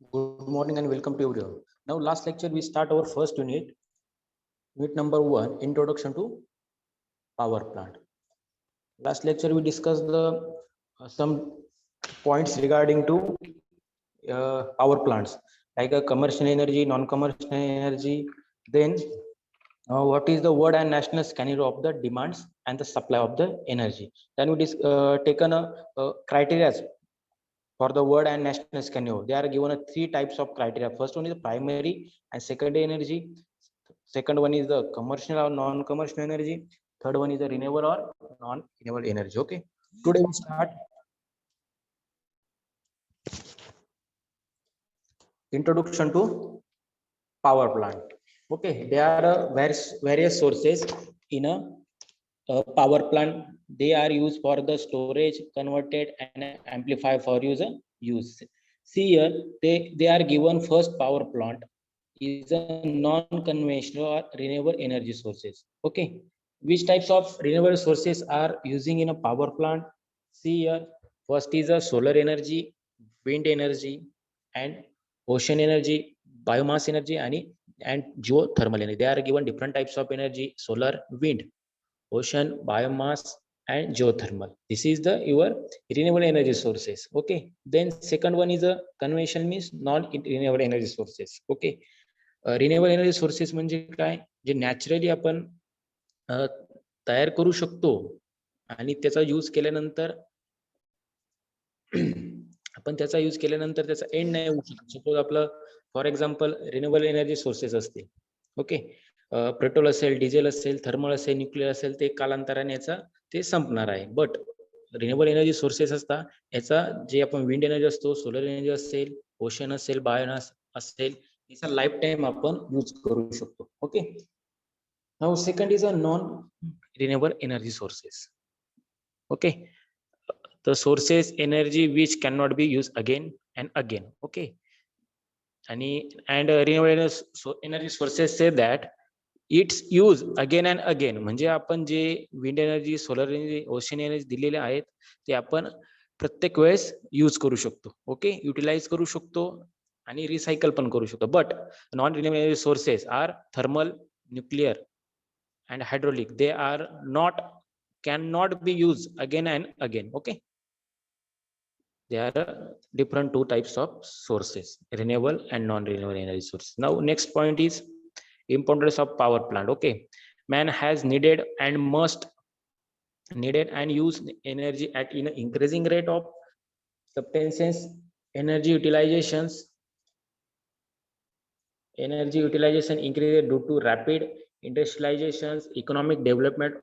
Good morning and welcome to everyone. Now, last lecture we start our first unit, unit number 1, Introduction to Power Plant. Last lecture we discussed the some points regarding to power plants, like a commercial energy, non-commercial energy. Then, what is the world and national scenario of the demands and the supply of the energy? Then we taken a criteria for the world and national scenario. They are given a three types of criteria. First one is the primary and secondary energy. Second one is the commercial or non-commercial energy. Third one is the renewable or non-renewable energy. Okay. Today we start introduction to power plant. Okay, there are various sources in a power plant. They are used for the storage, converted, and amplify for use. See here, they are given first power plant is a non-conventional or renewable energy sources. Okay, which types of renewable sources are using in a power plant? See here, first is a solar energy, wind energy, and ocean energy, biomass energy, and geothermal energy. They are given different types of energy: solar, wind, ocean, biomass, and geothermal. This is the your renewable energy sources. Okay, then second one is a conventional, means non renewable energy sources. Okay, renewable energy sources म्हणजे काय, जे naturally आपण तयार करू शकतो आणि त्याचा use केल्यानंतर आपण त्याचा यूज केल्यानंतर त्याचा एंड नाही होऊ शकत. सपोज आपलं for example renewable energy sources असतील. ओके, पेट्रोल असेल, डिझेल असेल, थर्मल असेल, न्यूक्लिअर असेल, ते कालांतराने याचा ते संपणार आहे. बट रिन्युएबल एनर्जी सोर्सेस असतात, याचा जे आपण विंड एनर्जी असतो, सोलर एनर्जी असेल, ओशन असेल, बायोमास असेल, याचा लाईफ टाइम आपण यूज करू शकतो. Okay, now second is a non renewable energy sources. Okay, the sources energy which cannot be used again and again. Okay, and renewable energy sources say that it's use again and again. म्हणजे आपण जे wind energy, solar energy, ocean energy दिलेले आहेत ते आपण प्रत्येक वेळेस use करू शकतो. ओके, युटिलाइज करू शकतो आणि रिसायकल पण करू शकतो. But non renewable energy sources are thermal, nuclear and hydraulic. They are cannot be used again and again. Okay, there are different two types of sources, renewable and non-renewable energy sources. Now next point is importance of power plant. Okay, man has needed and use energy at in increasing rate of substances. Energy utilization increases due to rapid industrializations, economic development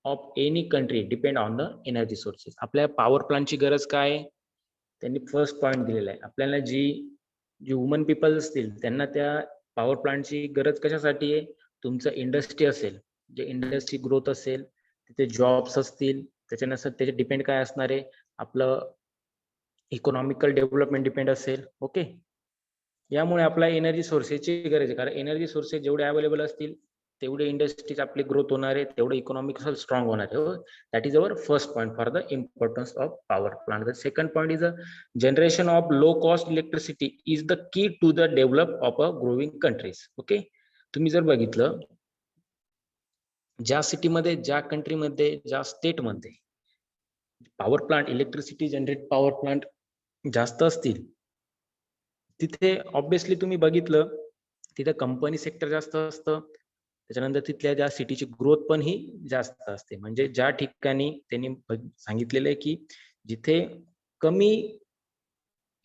of any country depend on the energy sources. आपल्या power प्लांटची गरज काय आहे, त्यांनी first point दिलेला आहे. आपल्याला जी human people असतील त्यांना त्या पॉवर प्लांटची गरज कशासाठी आहे, तुमचं इंडस्ट्री असेल, जे इंडस्ट्री ग्रोथ असेल, तिथे जॉब्स असतील, त्याच्यानंतर त्याचे डिपेंड काय असणार आहे, आपलं इकॉनॉमिकल डेव्हलपमेंट डिपेंड असेल. ओके, यामुळे आपल्या एनर्जी सोर्सेसची गरज आहे, कारण एनर्जी सोर्सेस जेवढे अवेलेबल असतील तेवढे इंडस्ट्रीज आपली ग्रोथ होणार आहे, तेवढे इकॉनॉमिकल स्ट्रॉंग होणार आहे. That is our first point for the importance of power plant. The second point is a generation of low cost electricity is the key to the develop of a growing countries. Okay, तुम्ही जर बघितलं, ज्या सिटीमध्ये, ज्या कंट्रीमध्ये, ज्या स्टेटमध्ये power plant, electricity generate power plant जास्त असतील, तिथे ऑब्विसली तुम्ही बघितलं तिथे कंपनी सेक्टर जास्त असतं, त्याच्यानंतर तिथल्या ज्या सिटीची ग्रोथ पण ही जास्त असते. म्हणजे ज्या ठिकाणी त्यांनी सांगितलेलं आहे की जिथे कमी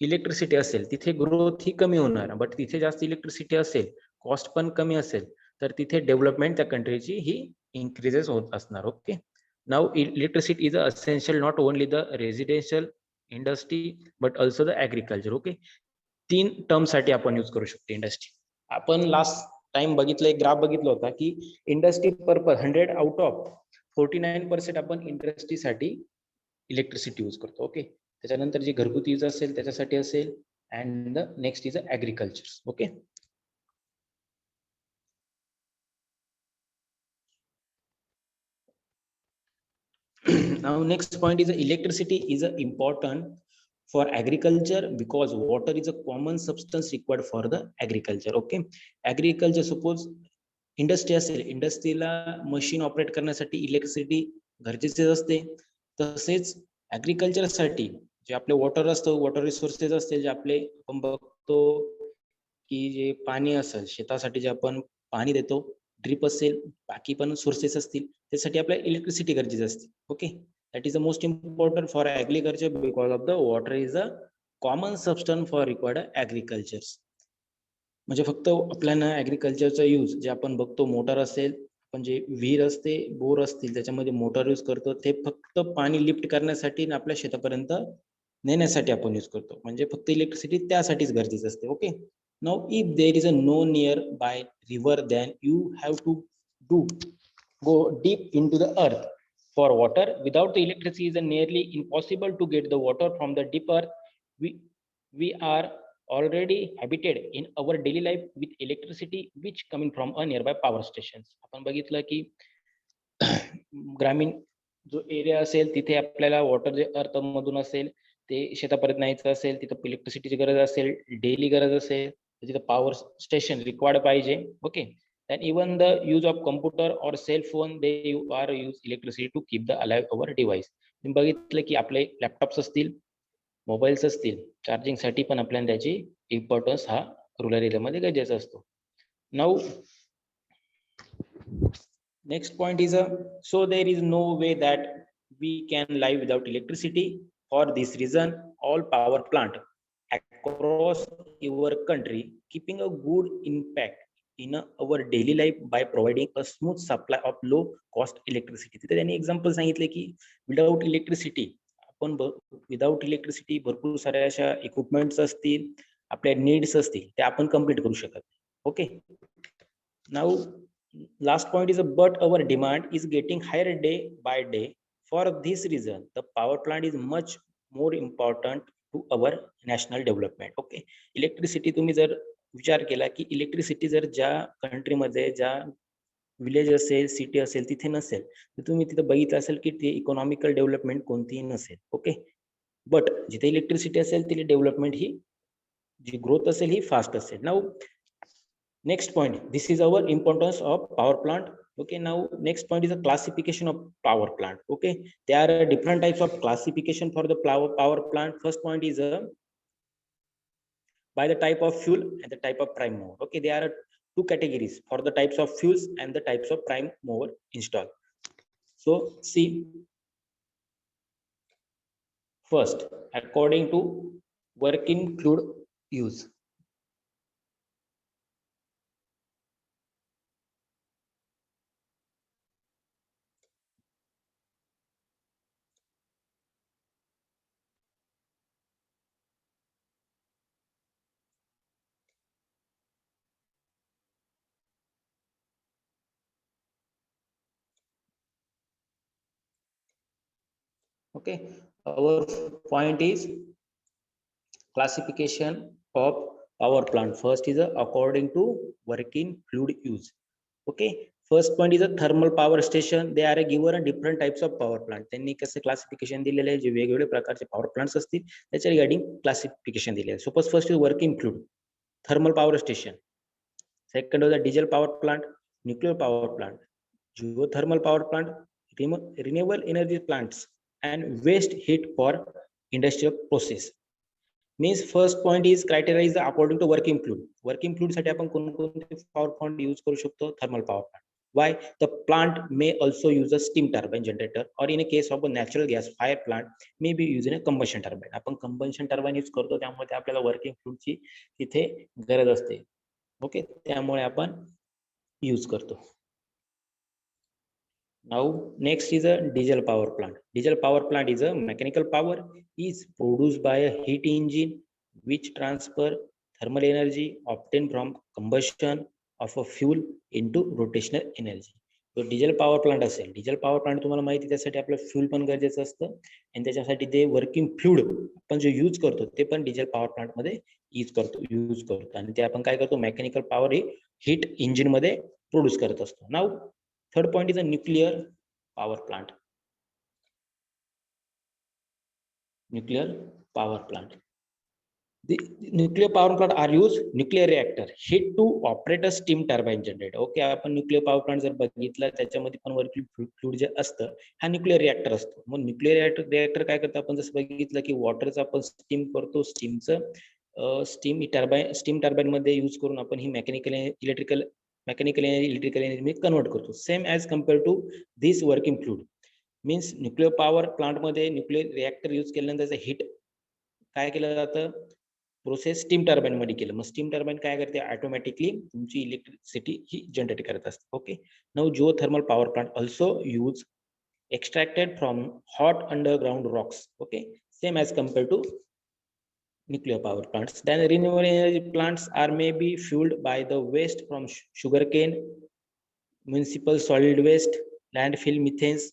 इलेक्ट्रिसिटी असेल तिथे ग्रोथ ही कमी होणार, बट तिथे जास्त इलेक्ट्रिसिटी असेल, कॉस्ट पण कमी असेल, तर तिथे डेव्हलपमेंट त्या कंट्रीची ही इन्क्रीजेस होत असणार. Okay, now electricity is essential not only the residential industry but also the agriculture. Okay, तीन टर्म साठी आपण यूज करू शकतो इंडस्ट्री. आपण लास्ट टाइम बघितलं, एक ग्राफ बघितलं होता की इंडस्ट्री पर्पज 100 आउट ऑफ 49% आपण इंडस्ट्रीसाठी इलेक्ट्रिसिटी यूज करतो. ओके, त्याच्यानंतर जे घरगुती यूज असेल त्याच्यासाठी असेल, and the next is agriculture. Okay, now next point is electricity is important for agriculture because water is a common substance required for the agriculture. Okay, agriculture, suppose industry असेल, इंडस्ट्रीला machine operate करण्यासाठी electricity गरजेचीच असते. तसेच ॲग्रिकल्चरसाठी जे आपले water असतं, water resources असतील, जे आपले आपण बघतो की जे पाणी असेल शेतासाठी, जे आपण पाणी देतो, ड्रिप असेल, बाकी पण सोर्सेस असतील, त्यासाठी आपल्याला इलेक्ट्रिसिटी गरजेची असते. Okay, that is the most important for agriculture because of the water is a common substance for required agriculture. म्हणजे फक्त आपल्याला ॲग्रिकल्चरचा यूज जे आपण बघतो, मोटर असेल, आपण जे विहीर असते, बोर असतील, त्याच्यामध्ये मोटर यूज करतो, ते फक्त पाणी लिफ्ट करण्यासाठी आणि आपल्या शेतापर्यंत नेण्यासाठी आपण यूज करतो. म्हणजे फक्त इलेक्ट्रिसिटी त्यासाठीच गरजेची असते. Okay, now if there is a no nearby river, then you have to do go deep into the earth for water. Without the electricity, it is nearly impossible to get the water from the deep earth. We are already habited in our daily life with electricity which coming from a nearby power stations. आपण बघितलं की ग्रामीण जो area असेल तिथे आपल्याला water जे अर्थ मधून असेल ते शेतापर्यंत न्यायचं असेल, तिथं इलेक्ट्रिसिटीची गरज असेल, डेली गरज असेल, तिथं पॉवर स्टेशन रिक्वायर्ड पाहिजे. Okay, and even the use of computer or cell phone, they are use electricity to keep the alive our device. तुम्ही बघितलं की आपले लॅपटॉप्स असतील, मोबाईल्स असतील, चार्जिंग साठी पण आपल्याला त्याची इम्पॉर्टन्स हा रुरल एरियामध्ये गरजेचा असतो. Now next point is so there is no way that we can live without electricity. For this reason, all power plant across your country keeping a good impact in our daily life by providing a smooth supply of low cost electricity. तिथे त्यांनी example सांगितले की without electricity आपण without electricity भरपूर साऱ्या अशा equipments असतील, आपल्या नीड्स असतील, ते आपण कम्प्लीट करू शकत. Okay, now last point is but our demand is getting higher day by day. For this reason, the power plant is much more important to our national development. Okay, electricity तुम्ही जर विचार केला की electricity जर ज्या कंट्रीमध्ये, ज्या village असेल, सिटी असेल, तिथे नसेल, तर तुम्ही तिथे बघितलं असेल की ते इकॉनॉमिकल डेव्हलपमेंट कोणतीही नसेल. ओके, बट जिथे इलेक्ट्रिसिटी असेल तिथे डेव्हलपमेंट ही, जी ग्रोथ असेल ही फास्ट असेल. Now next point, this is our importance of power plant. Okay, now next point is a classification of power plant. Okay, there are different types of classification for the power plant. First point is by the type of fuel and the type of prime mover. Okay, there are two categories for the types of fuels and the types of prime mover installed. So see, first, according to working fluid use. Okay, our point is classification of power plant. First is according to working fluid use. Okay, first point is a thermal power station. They are given different types of power plant. त्यांनी कसं classification दिलेले आहे, जे वेगवेगळे प्रकारचे power plants असतील त्याच्या regarding classification दिले आहे. Suppose first is working fluid, thermal power station. Second is diesel power plant, nuclear power plant, geothermal power plant, renewable energy plants and waste heat for industrial process. Means first point is criteria is according to working fluid. Working fluid साठी आपण कोणकोणते power plant use करू शकतो? Thermal power plant. Why? The plant may also use a steam turbine generator, or in a case of a natural gas fire plant may be using a combustion turbine. आपण combustion turbine use करतो, त्यामुळे आपल्याला working fluid ची तिथे गरज असते. Okay, त्यामुळे आपण यूज करतो. Now next is a diesel power plant. Diesel power plant is a mechanical power is produced by a heat engine which transfer thermal energy obtained from combustion of a fuel into rotational energy. तो diesel power plant असेल, diesel power plant तुम्हाला माहिती, त्यासाठी आपलं fuel पण गरजेचं असतं आणि त्याच्यासाठी ते वर्किंग फ्लूइड आपण जे यूज करतो ते पण डिझेल पॉवर प्लांट मध्ये यूज करतो आणि ते आपण काय करतो, मेकॅनिकल पॉवर ही हीट इंजिन मध्ये प्रोड्यूस करत असतो. Now third point is a nuclear power plant. Nuclear power plant. The nuclear power plant are used nuclear reactor heat to operate a steam turbine generator. Okay, आपण nuclear power plant जर बघितला त्याच्यामध्ये पण working fluid जे असतं हा nuclear reactor असतो. मग न्यूक्लियर रिएक्टर काय करतं, आपण जसं बघितलं की वॉटरचं आपण स्टीम करतो, स्टीम टर्बाइन मध्ये यूज करून आपण ही मेकॅनिकल एनर्जी मध्ये कन्वर्ट करतो. Same as compare to this working fluid means nuclear power plant मध्ये न्यूक्लियर रिएक्टर यूज केल्यानंतर त्याचं हिट काय केलं जातं, प्रोसेस स्टीम टर्बाइन मध्ये केलं. मग स्टीम टर्बाइन काय करते, ऑटोमॅटिकली तुमची इलेक्ट्रिसिटी ही जनरेट करत असते. Okay, now geothermal power plant also use extracted from hot underground rocks. Okay, same as compare to nuclear power plants. Then renewable energy plants are maybe fueled by the waste from sugarcane, municipal solid waste, landfill methanes,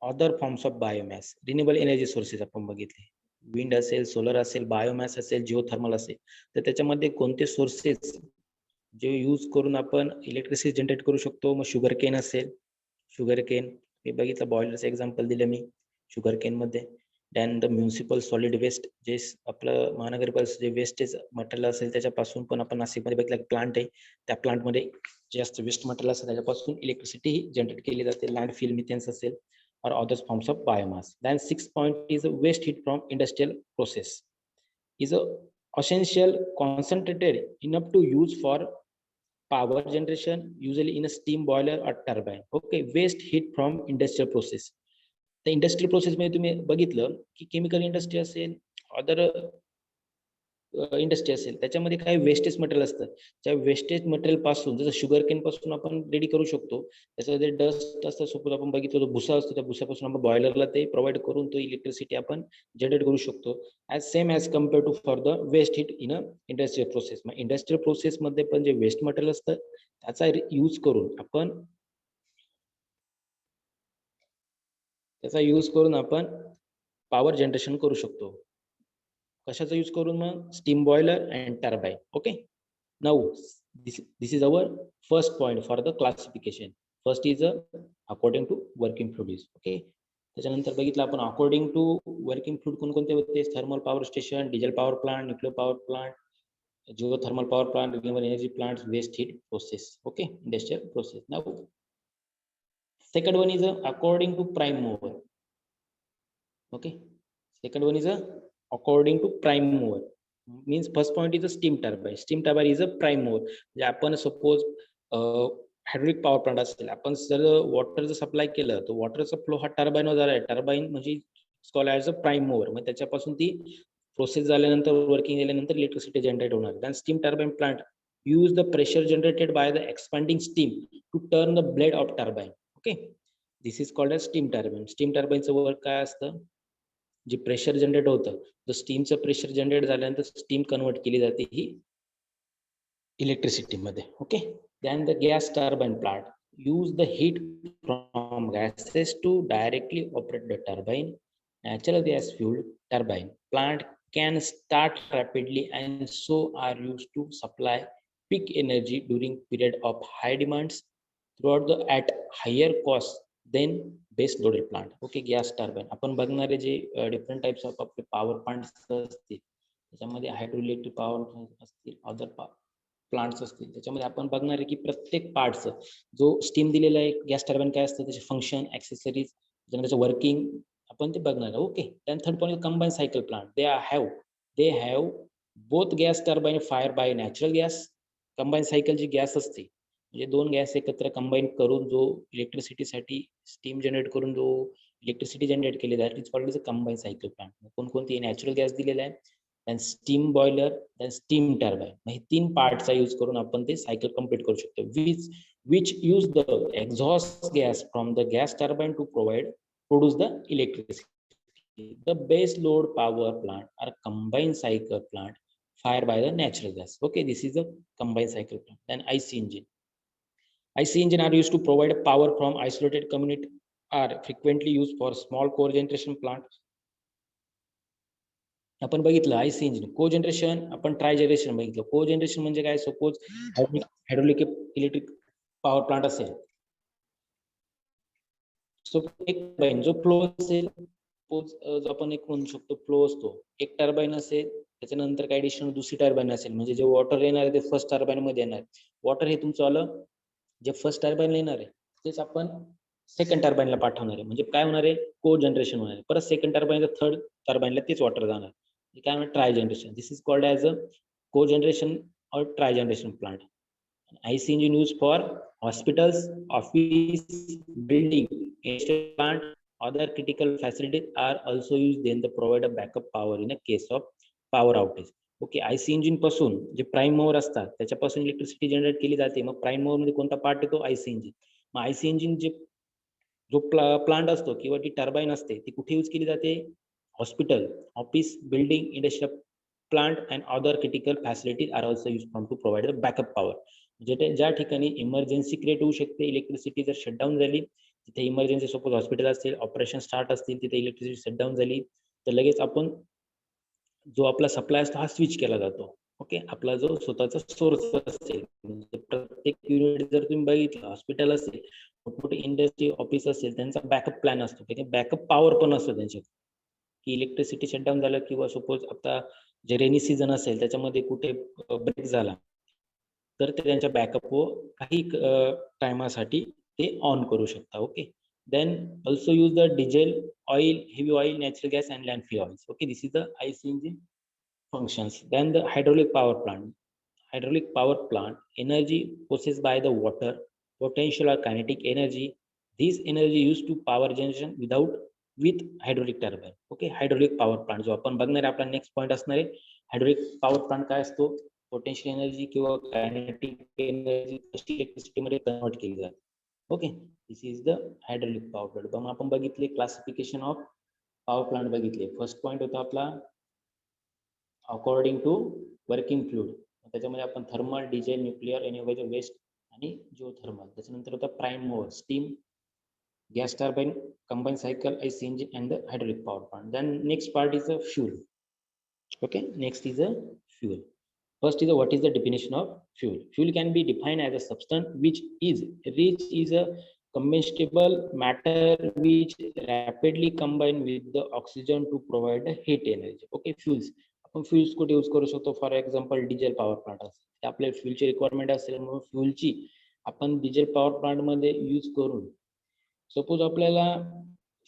other forms of biomass. Renewable energy sources आपण बघितले, wind असेल, solar असेल, बायोमॅस असेल, geothermal असेल, तर त्याच्यामध्ये कोणते sources जे यूज करून आपण इलेक्ट्रिसिटी जनरेट करू शकतो. मग शुगरकेन असेल, शुगरकेन हे बघितलं, बॉयलरचं एक्झाम्पल दिलं मी शुगरकेन मध्ये. Then the municipal solid waste, जे आपलं महानगरपालिकेचं जे वेस्टेज मटेरियल असेल त्याच्यापासून पण आपण नाशिकमध्ये बघितलं प्लांट आहे, त्या प्लांटमध्ये जास्त वेस्ट मटेरियल असेल त्याच्यापासून इलेक्ट्रिसिटी जनरेट केली जाते. लँडफिल मिथेन्स असेल or other forms of biomass. Then 6th point is waste heat from industrial process is a essential concentrated enough to use for power generation, usually in a steam boiler or turbine. Okay, waste heat from industrial process. The industrial process मध्ये तुम्ही बघितलं की chemical industry असेल, other industry असेल, त्याच्यामध्ये काही wastage material असतं. त्या वेस्टेज मटेरियल पासून, जसं शुगर केन पासून आपण रेडी करू शकतो, त्याच्यामध्ये डस्ट असतं, सपोज आपण बघितलं तो भुसा असतो, त्या भुसापासून आपण बॉयलरला ते प्रोव्हाइड करून तो इलेक्ट्रिसिटी आपण जनरेट करू शकतो. As compare to for the waste heat in a industrial process. मग इंडस्ट्रियल प्रोसेस मध्ये पण जे वेस्ट मटेरियल असतं त्याचा यूज करून आपण पॉवर जनरेशन करू शकतो. कशाचा यूज करून, मग steam boiler and turbine. Okay, now this is our first point for the classification. First is according to working fluids. Okay, त्याच्यानंतर बघितलं आपण अकॉर्डिंग टू वर्किंग फ्लुइड कोणकोणते होते, thermal power station, diesel power plant, nuclear power plant, geothermal power plant, renewable energy plant, waste heat process. Okay, industrial process. Now second one is according to prime mover. Okay, second one is according to prime mover. Means first point is a steam turbine. Steam turbine is a prime mover. म्हणजे आपण suppose hydraulic power plant असेल, आपण जर वॉटरचं supply केलं तर वॉटरचा flow हा टर्बाईनवर झाला आहे. टर्बाईन म्हणजे called as a prime mover. मग त्याच्यापासून ती प्रोसेस झाल्यानंतर, वर्किंग झाल्यानंतर इलेक्ट्रिसिटी जनरेट होणार. Then steam turbine plant use the pressure generated by the expanding steam to turn the blade of turbine. Okay, this is called as steam turbine. Steam टर्बाईनचं work काय असतं, जे pressure generate होतं, तर स्टीमचं pressure generate झाल्यानंतर steam convert केली जाते ही इलेक्ट्रिसिटी मध्ये. Okay, then the gas turbine plant use the heat from gases to directly operate the turbine. Natural gas fueled turbine plant can start rapidly and so are used to supply peak energy during period of high demands throughout the at higher cost than base loaded plant. Okay, gas turbine आपण बघणारे जे different types of आपले power plants असतील, त्याच्यामध्ये हायड्रोइलेक्ट्रिक power असतील, other plants असतील, त्याच्यामध्ये आपण बघणार आहे की प्रत्येक पार्टचं जो स्टीम दिलेला आहे गॅस टर्बाइन काय असतं, त्याचे फंक्शन, ॲक्सेसरीज, त्याचं वर्किंग आपण ते बघणार आहे. ओके, त्यानंतर third point combine cycle plant. They have both gas turbine fire by natural gas. Combine cycle जी गॅस असते म्हणजे दोन गॅस एकत्र कंबाईन करून जो इलेक्ट्रिसिटीसाठी स्टीम जनरेट करून जो इलेक्ट्रिसिटी जनरेट केली जाते it's called combine cycle plant. कोणकोणती, नॅचरल गॅस दिलेला आहे, then steam boiler, then steam turbine. हे तीन पार्टचा यूज करून आपण ते सायकल कंप्लीट करू शकतो. Which use the exhaust gas from the gas turbine to produce the electricity. The base load power plant are combine cycle plant fired by the natural gas. Okay, this is a combined cycle plant. Then IC engine. IC engine are used to provide power from isolated community, are frequently used for small cogeneration plants. आपण बघितलं IC engine. Cogeneration आपण ट्रायजनरेशन बघितलं. Cogeneration म्हणजे काय, suppose hydraulic electric power plant असेल, so एक जो flow असेल सपोज जो आपण एक म्हणू शकतो फ्लो असतो, एक टर्बाईन असेल, त्याच्यानंतर काही ॲडिशनल दुसरी टर्बाईन असेल, म्हणजे जे वॉटर येणार आहे ते फर्स्ट टर्बाईन मध्ये येणार. वॉटर हे तुमचं आलं जे फर्स्ट टर्बाईन येणार आहे तेच आपण सेकंड टर्बाईनला पाठवणार आहे. म्हणजे काय होणार आहे, को जनरेशन होणार आहे. परत सेकंड टर्बाईन थर्ड टर्बाईनला तेच वॉटर जाणार. काय म्हणतात try generation. This is called as अ को जनरेशन और try generation plant. IC engine used for hospitals, office, building, industrial plant, other critical facilities are also used. Then they provide a backup power in a case of power outage. Okay, IC engine पासून जे prime mover असतात त्याच्यापासून electricity generate केली जाते. मग prime mover मध्ये कोणता part येतो, IC इंजिन. मग IC इंजिन जो प्लांट असतो किंवा ती टर्बाईन असते ती कुठे यूज केली जाते, hospital, office, building, industrial plant and other critical facilities are also use from to provide backup power. म्हणजे ज्या ठिकाणी इमर्जन्सी क्रिएट होऊ शकते, इलेक्ट्रिसिटी जर शटडाऊन झाली, तिथे इमर्जन्सी सपोज हॉस्पिटल असतील, ऑपरेशन स्टार्ट असतील, तिथे इलेक्ट्रिसिटी शटडाऊन झाली तर लगेच आपण जो आपला सप्लाय असतो हा स्विच केला जातो. ओके, आपला जो स्वतःचा सोर्स असेल, म्हणजे प्रत्येक युनिट जर तुम्ही बघितलं, हॉस्पिटल असेल, मोठमोठे इंडस्ट्री ऑफिस असेल, त्यांचा बॅकअप प्लॅन असतो, बॅकअप पॉवर पण असतो त्यांच्यात, की इलेक्ट्रिसिटी शटडाऊन झालं किंवा सपोज आता जे रेनी सीझन असेल त्याच्यामध्ये कुठे ब्रेक झाला तर ते त्यांच्या बॅकअप काही टायमासाठी ते ऑन करू शकता. Okay, then also use the diesel, oil, heavy oil, natural gas and landfill oils. Okay, this is the IC engine functions. Then the hydraulic power plant. Hydraulic power plant, energy processed by the water, potential or kinetic energy. This energy used to power generation with hydraulic turbine. Okay, hydraulic power plant जो आपण बघणार आहे, आपला next point असणार आहे. Hydraulic power plant काय असतो, potential energy किंवा कायनेटिक एनर्जी इलेक्ट्रिसिटी मध्ये कन्वर्ट केली जाते. Okay, this is the hydraulic power plant. मग आपण बघितले क्लासिफिकेशन ऑफ पॉवर प्लांट बघितले. फर्स्ट पॉइंट होता आपला अकॉर्डिंग टू वर्किंग फ्लूइड. त्याच्यामध्ये आपण thermal, diesel, nuclear, energy waste आणि जिओथर्मल. त्याच्यानंतर होता prime mover, steam, gas turbine, combine cycle, IC engine and the hydraulic power plant. Then next part is a fuel. Okay, next is a fuel. First is what is the definition of fuel. Fuel can be defined as a substance which is a combustible matter which rapidly combine with the oxygen to provide the heat energy. Okay, fuels. आपण fuels कुठे use करू शकतो, for example diesel power plant असेल, आपल्या फ्यूलची requirement असेल, म्हणून फ्यूलची आपण diesel power plant मध्ये यूज करून सपोज आपल्याला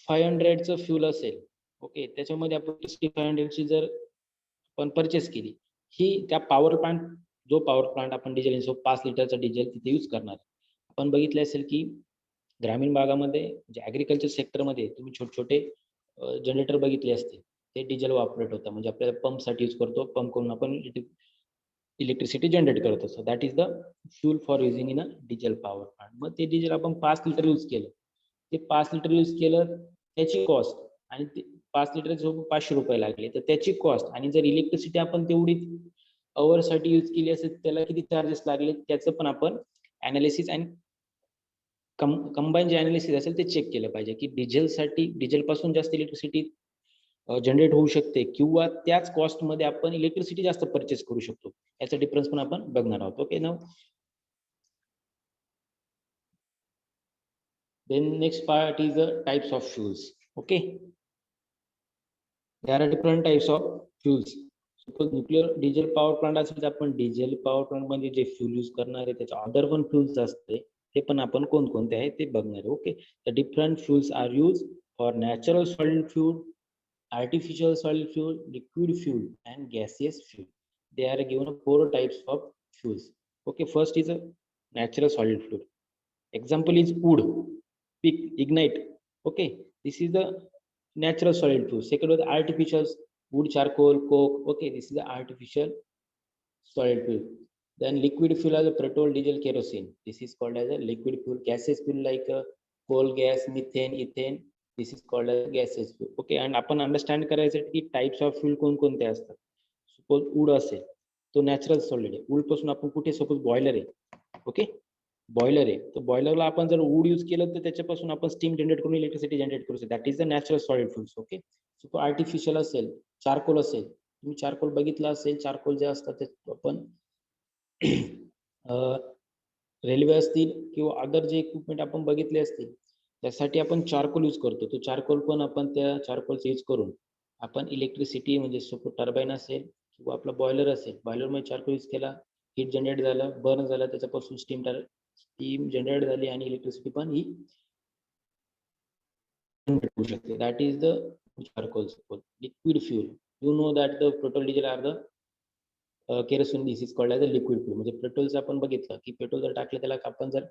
500चं फ्यूल असेल, ओके, त्याच्यामध्ये आपण 500ची जर पण परचेस केली, ही त्या पॉवर प्लांट जो पॉवर प्लांट आपण डिझेल 5 लिटरचं डिझेल तिथे यूज करणार. आपण बघितले असेल की ग्रामीण भागामध्ये म्हणजे ॲग्रिकल्चर सेक्टरमध्ये तुम्ही छोटे छोटे जनरेटर बघितले असतील, ते डिझेल ऑपरेट होतं. म्हणजे आपल्याला पंपसाठी यूज करतो, पंप करून आपण इलेक्ट्रिसिटी जनरेट करत असतो. That is the fuel for using in a diesel power plant. मग ते डिझेल आपण 5 लिटर यूज केलं, ते 5 लिटर यूज केलं त्याची कॉस्ट आणि 5 लिटरचे 500 रुपये लागले, तर त्याची कॉस्ट आणि जर इलेक्ट्रिसिटी आपण तेवढी अवरसाठी यूज केली असेल त्याला किती चार्जेस लागले त्याचं पण आपण अनालिसिस आणि कंबाईन जे अनालिसिस असेल ते चेक केलं पाहिजे, की डिझेल पासून जास्त इलेक्ट्रिसिटी जनरेट होऊ शकते किंवा त्याच कॉस्ट मध्ये आपण इलेक्ट्रिसिटी जास्त परचेस करू शकतो. याचा डिफरन्स पण आपण बघणार आहोत. Okay, now then next part is the types of fuels. Okay, there are different types of fuels. Suppose nuclear diesel power plant असेल तर आपण डिझेल पॉवर प्लांट मध्ये जे फ्यूल यूज करणार आहे त्याचे अदर पण फ्यूल्स असते, ते पण आपण कोणकोणते आहे ते बघणार आहे. Okay, the different fuels are use for natural solid fuel, artificial solid fuel, liquid fuel and gaseous fuel. They are given 4 types of fuels. Okay, first is a natural solid fuel. Example is wood, pick, ignite. Okay, this is the natural solid fuel. Second is artificial, wood, charcoal, coke. Okay, this is the artificial solid fuel. Then liquid fuel as a petrol, diesel, kerosene. This is called as a liquid fuel. Gaseous fuel like coal gas, methane, ethane. This is called as gaseous fuel. Okay, and आपण understand करायचं की types of fuel कोणकोणते असतात. Suppose wood असेल तो natural solid आहे, wood पासून आपण कुठे सपोज बॉयलर आहे, ओके, बॉयलर आहे, तर बॉयलरला आपण जर वूड यूज केलं तर त्याच्यापासून आपण स्टीम जनरेट करून इलेक्ट्रिसिटी जनरेट करू शकतो. That is the natural solid fuels. Okay, suppose artificial असेल, चारकोल असेल, तुम्ही चारकोल बघितला असेल, चारकोल जे असतात ते आपण रेल्वे असतील किंवा अदर जे इक्विपमेंट आपण बघितले असतील त्यासाठी आपण चारकोल यूज करतो. तो चारकोल पण आपण त्या चारकोलचा यूज करून आपण इलेक्ट्रिसिटी म्हणजे सपोज टर्बाईन असेल किंवा आपला बॉयलर असेल, बॉयलरमध्ये चारकोल यूज केला, हीट जनरेट झालं, बर्न झालं, त्याच्यापासून स्टीम जनरेट झाली आणि इलेक्ट्रिसिटी पण ही होऊ शकते. That is the charcoal suppose liquid fuel. You know that the petrol, diesel are the kerosene. This is called as a liquid fuel. म्हणजे पेट्रोलचं आपण बघितलं की पेट्रोल जर टाकलं त्याला आपण जर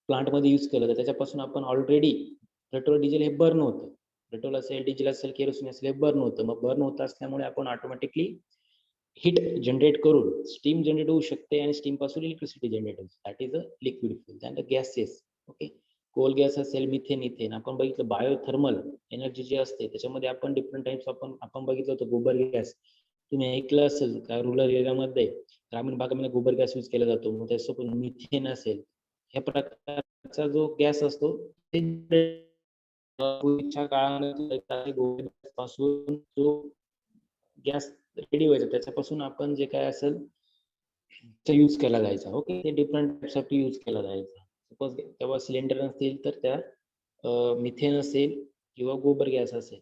प्लांट मध्ये यूज केलं तर त्याच्यापासून आपण ऑलरेडी पेट्रोल डिझेल हे बर्न होतं. पेट्रोल असेल, डिझेल असेल, केरोसिन असेल, हे बर्न होतं. मग बर्न होत असल्यामुळे आपण ऑटोमॅटिकली हीट जनरेट करून स्टीम जनरेट होऊ शकते आणि स्टीम पासून इलेक्ट्रिसिटी जनरेट होते. That is a liquid fuel. त्यानंतर गॅसेस. ओके, कोल गॅस असेल, मिथेन, इथेन. आपण बघितलं बायोथर्मल एनर्जी जी असते त्याच्यामध्ये आपण डिफरंट टाइप्स आपण बघितलं होतं. गोबर गॅस तुम्ही ऐकलं असेल का, रूरल एरियामध्ये ग्रामीण भागामध्ये गोबर गॅस यूज केला जातो. मग त्याच्यासोबत मिथेन असेल, ह्या प्रकारचा जो गॅस असतो ते पूर्वीच्या काळामध्ये गोबर पासून जो गॅस रेडी व्हायचा त्याच्यापासून आपण जे काय असेल ते यूज केला जायचा. ओके, ते डिफरंट टाइपसाठी यूज केला जायचा. सपोज तेव्हा सिलेंडर नसतील तर त्या मिथेन असेल किंवा गोबर गॅस असेल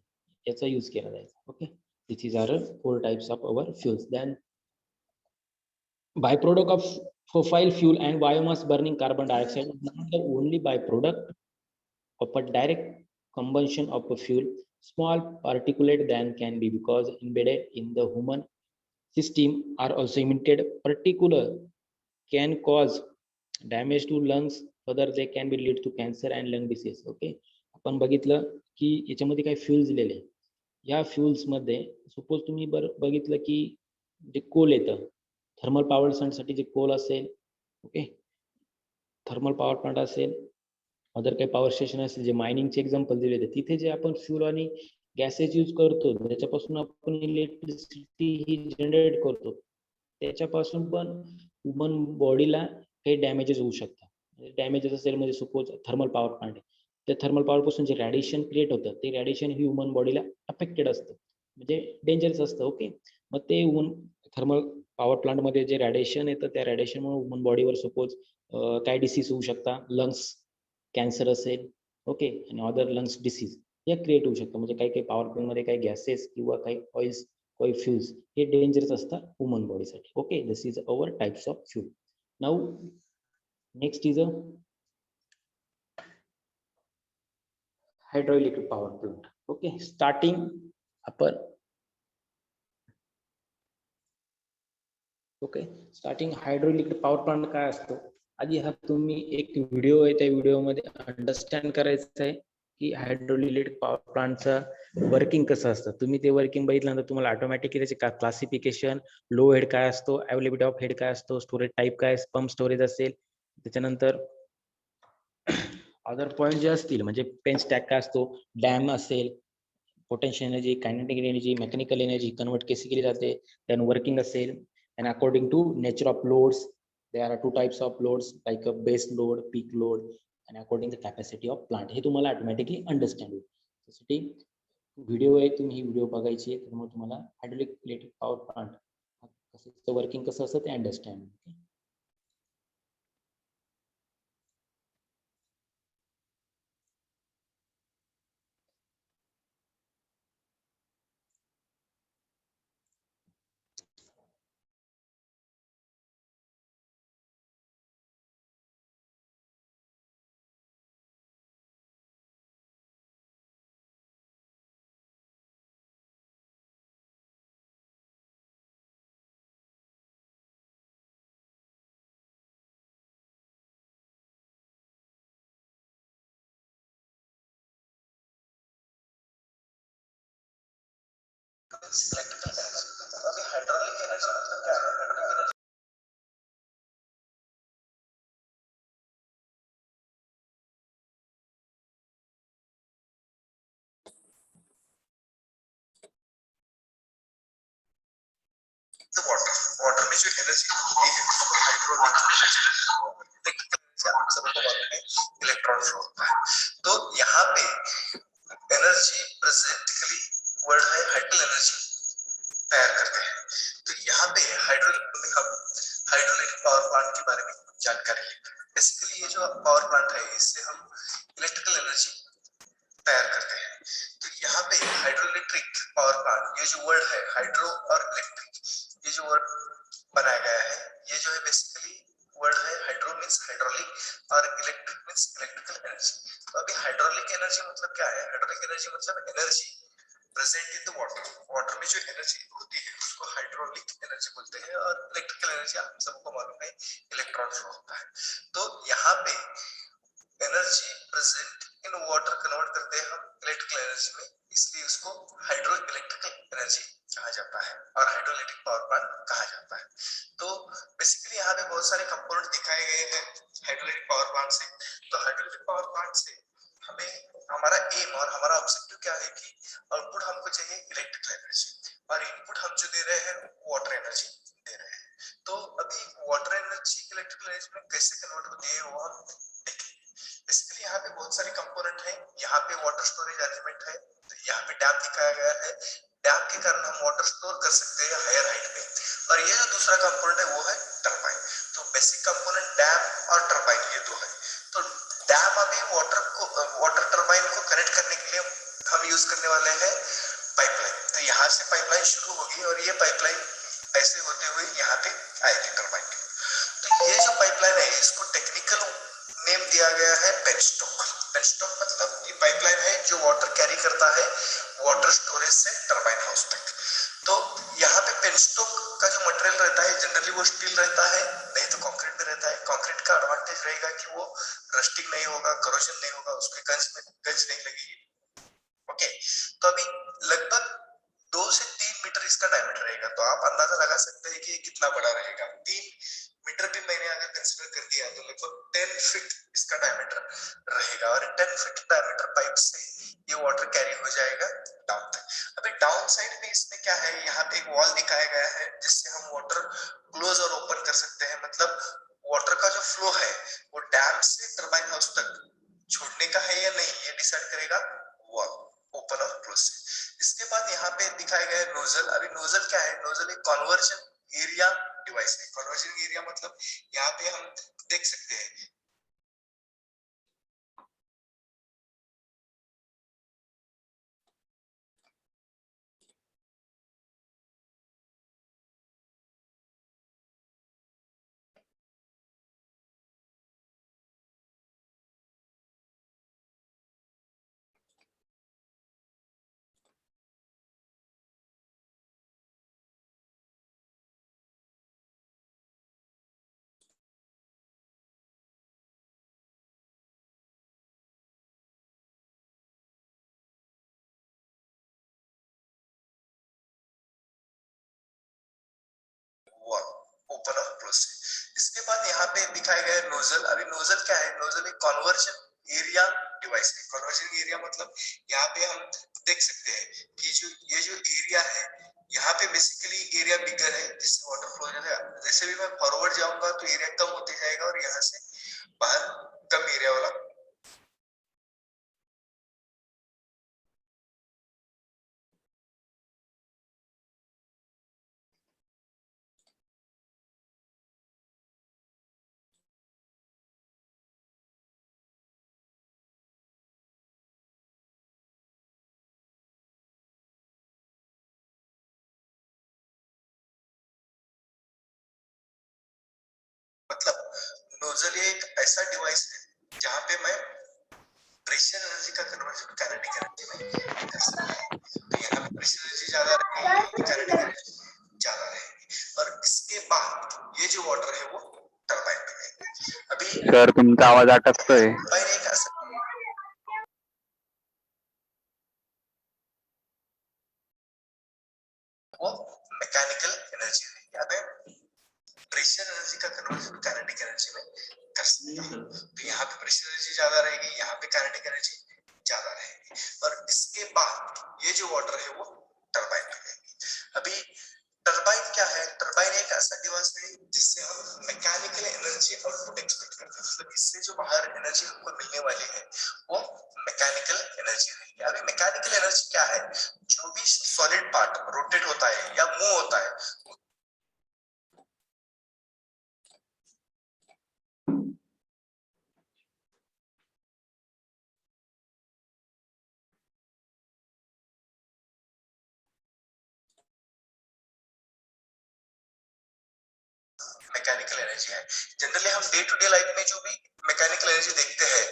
याचा यूज केला जायचा. Okay, this is are 4 types of our fuels. Then byproduct of fossil fuel and biomass burning carbon dioxide is not the only byproduct of a direct combustion of a fuel. Small particulate then can be because embedded in the human system are also emitted. Particular can cause damage to lungs, further they can be lead to cancer and lung disease. Okay, आपण बघितलं की याच्यामध्ये काही fuels दिलेले. या fuels मध्ये suppose तुम्ही बघितलं की जे कोल येतं थर्मल पॉवर प्लांटसाठी, जे कोल असेल, ओके, थर्मल पॉवर प्लांट असेल, अदर काही पॉवर स्टेशन असेल, जे मायनिंगचे एक्झाम्पल दिले होते, तिथे जे आपण फ्यूल आणि गॅसेस यूज करतो त्याच्यापासून आपण इलेक्ट्रिसिटी ही जनरेट करतो, त्याच्यापासून पण ह्युमन बॉडीला काही डॅमेजेस होऊ शकतात. डॅमेजेस असेल म्हणजे सपोज थर्मल पॉवर प्लांट आहे, त्या थर्मल पॉवर पासून जे रॅडिएशन क्रिएट होतं ते रॅडिएशन ही ह्युमन बॉडीला अफेक्टेड असतं, म्हणजे डेंजरस असतं. ओके, मग ते थर्मल पॉवर प्लांट मध्ये जे रॅडिएशन येतं त्या रॅडिएशनमुळे ह्युमन बॉडीवर सपोज काय डिसीज होऊ शकतात, लंग्स कॅन्सर असेल, ओके, आणि अदर लंग्स डिसीज या क्रिएट होऊ शकतं. म्हणजे काही काही पॉवर प्लांट मध्ये काही गॅसेस किंवा काही ऑइल्स, काही फ्यूल्स हे डेंजरस असतात ह्युमन बॉडीसाठी. Okay, this is our types of fuel. Now next is a hydroelectric power plant. Okay, starting आपण okay, starting hydroelectric power plant काय असतो, आधी हा तुम्ही एक व्हिडिओ आहे त्या व्हिडिओमध्ये अंडरस्टँड करायचं आहे की हायड्रोइलेक्ट्रिक पॉवर प्लांटचं वर्किंग कसं असतं. तुम्ही ते वर्किंग बघितल्यानंतर तुम्हाला ऑटोमॅटिकली त्याचे क्लासिफिकेशन, लो हेड काय असतो, अवेलेबिलिटी ऑफ हेड काय असतो, स्टोरेज टाईप काय, पंप स्टोरेज असेल, त्याच्यानंतर अदर पॉईंट जे असतील म्हणजे पेन स्टॅक काय असतो, डॅम असेल, potential energy, kinetic energy, mechanical energy convert कशी केली जाते, त्यान वर्किंग असेल. And according to nature of loads, there are two types of loads like a base load, peak load, and according to the capacity of plant. हे तुम्हाला automatically understand होईल. त्यासाठी video आहे, तुम्ही ही व्हिडिओ बघायची आहे, त्यामुळे तुम्हाला हायड्रोइलेक्ट्रिक पॉवर प्लांट कसं वर्किंग कसं असतं ते अंडरस्टँड. The water में जो एनर्जी होती है उसको हाइड्रोइलेक्ट्रिक इलेक्ट्रॉन फ्लो होता है. तो यहाँ पे एनर्जी प्रेजेंटली वर्ड में हाइड्रोल एनर्जी तैयार करते हैं. तो यहाँ पे हाइड्रोइलेक्ट्रिक पावर प्लांट के बारे में जानकारी लेते हैं. बेसिकली ये जो पावर प्लांट है इससे हम इलेक्ट्रिकल एनर्जी तैयार करते हैं। तो यहाँ पे हाइड्रो इलेक्ट्रिक पावर प्लांट, ये जो वर्ड है हाइड्रो और इलेक्ट्रिक, ये जो वर्ड बनाया गया है ये जो है बेसिकली वर्ड है हाइड्रो मींस हाइड्रोलिक और इलेक्ट्रिक मींस इलेक्ट्रिकल एनर्जी। तो अभी हाइड्रोलिक एनर्जी मतलब क्या है? हाइड्रोलिक एनर्जी मतलब energy present in the water, water में जो एनर्जी होती है उसको हाइड्रोलिक एनर्जी बोलते हैं, और इलेक्ट्रिकल एनर्जी आप सबको मालूम है इलेक्ट्रॉन फ्लो होता है। तो यहाँ पे energy present in water convert करते हैं हम इलेक्ट्रिकल एनर्जी में, इसलिए उसको हाइड्रो इलेक्ट्रिकल एनर्जी कहा जाता है और हाइड्रो इलेक्ट्रिक पावर प्लांट कहा जाता है। तो बेसिकली यहाँ पे बहुत सारे कंपोनेंट दिखाए गए हैं हाइड्रो इलेक्ट्रिक पावर प्लांट से। तो हाइड्रो इलेक्ट्रिक पावर प्लांट से हमें हमारा एम और हमारा ऑब्जेक्टिव क्या है कि आउटपुट हमको चाहिए इलेक्ट्रिकल एनर्जी और इनपुट हम जो दे रहे हैं वाटर एनर्जी दे रहे हैं। तो अभी वाटर एनर्जी इलेक्ट्रिकल एनर्जी में कैसे कन्वर्ट होती है वो हम देखेंगे। बेसिकली यहाँ पे बहुत सारे कंपोनेंट हैं। यहाँ पे वाटर स्टोरेज एलिमेंट है, तो यहाँ पे डैम दिखाया गया है। डैम के कारण हम वाटर स्टोर कर सकते हैं हायर हाइट पे। और ये जो दूसरा कंपोनेंट है वो है टरबाइन। तो बेसिक कंपोनेंट डैम और टरबाइन ये दो है। तो डैम अभी वाटर टरबाइन को कनेक्ट करने के लिए हम यूज करने वाले हैं पाइपलाइन। तो यहाँ से पाइपलाइन शुरू होगी और ये पाइपलाइन ऐसे होते हुए यहाँ पे आएगी टरबाइन के। तो ये जो पाइपलाइन है इसको टेक्निकल नेम दिया गया है पेनस्टॉक। पेनस्टॉक मतलब ये पाइपलाइन है जो वाटर कैरी करता है वाटर स्टोरेज से टरबाइन हाउस तक। तो यहाँ पे पेनस्टॉक का जो मटेरियल रहता है जनरली वो स्टील रहता है, नहीं तो कंक्रीट में रहता है। कंक्रीट का एडवांटेज रहेगा कि वो रस्टिंग नहीं होगा, करोजन नहीं होगा, उसके गंज नहीं लगेगी। ओके, तो अभी लगभग 2 से 3 मीटर इसका डायमीटर रहेगा। तो आप अंदाजा लगा सकते हैं कि ये कितना बड़ा रहेगा। 3 मीटर भी मैंने अगर कंसीडर कर दिया तो लगभग 10 फीट इसका डायमीटर रहेगा और 10 फीट डायमीटर पाइप से ये वाटर कैरी हो जाएगा डाउन तक। अभी डाउन साइड में इसमें क्या है, यहाँ पे एक वॉल दिखाया गया है जिससे हम वाटर क्लोज और ओपन कर सकते हैं। मतलब वाटर का जो फ्लो है वो डैम से टरबाइन हाउस तक छोड़ने का है या नहीं ये डिसाइड करेगा वॉल, ओपन और क्लोज से। इसके बाद यहाँ पे दिखाया गया है नोजल। अभी नोजल क्या है? नोजल एक कन्वर्जन एरिया डिवाइस है। कन्वर्जन एरिया मतलब यहाँ पे हम देख सकते हैं वॉल, ओपन और क्लोज से। इसके बाद यहाँ पे दिखाया गया है नोजल। अभी नोजल क्या है? नोजल एक कन्वर्जन एरिया डिवाइस है। कन्वर्जन एरिया मतलब यहाँ पे हम देख सकते हैं कि ये जो एरिया है यहाँ पे बेसिकली एरिया बिगर है जिससे वाटर फ्लो जो है, जैसे भी मैं फॉरवर्ड जाऊंगा तो एरिया कम होते जाएगा और यहाँ से बाहर कम एरिया वाला मतलब नोजल एक ऐसा डिवाइस है जहाँ पे मैं प्रेशर एनर्जी का कन्वर्जन काइनेटिक एनर्जी में कर सकता हूँ। तो यहाँ पे प्रेशर एनर्जी ज्यादा रहेगी, यहाँ पे काइनेटिक एनर्जी ज्यादा रहेगी। और इसके बाद ये जो वाटर है वो टरबाइन में जाएगी। अभी सर तुमचा आवाज अटकतोय। टरबाइन एक ऐसा वो मैकेनिकल एनर्जी है। यहाँ पे प्रेशर एनर्जी का कन्वर्जन काइनेटिक एनर्जी में कर सकता हूँ। तो यहाँ पे प्रेशर एनर्जी ज्यादा रहेगी, यहाँ पे काइनेटिक एनर्जी ज्यादा रहेगी। और इसके बाद ये जो वाटर है वो टरबाइन में जाएगी। अभी टरबाइन क्या है? टरबाइन एक ऐसा डिवाइस है जिससे हम मैकेनिकल एनर्जी आउटपुट एक्सपेक्ट करते हैं। मतलब इससे जो बाहर एनर्जी हमको मिलने वाली है वो मैकेनिकल एनर्जी रहेगी। अभी मैकेनिकल एनर्जी क्या है? जो भी सॉलिड पार्ट रोटेट होता है या मूव होता है मैकेनिकल एनर्जी है। जनरली हम डे टू डे लाइफ में जो भी मैकेनिकल एनर्जी देखते हैं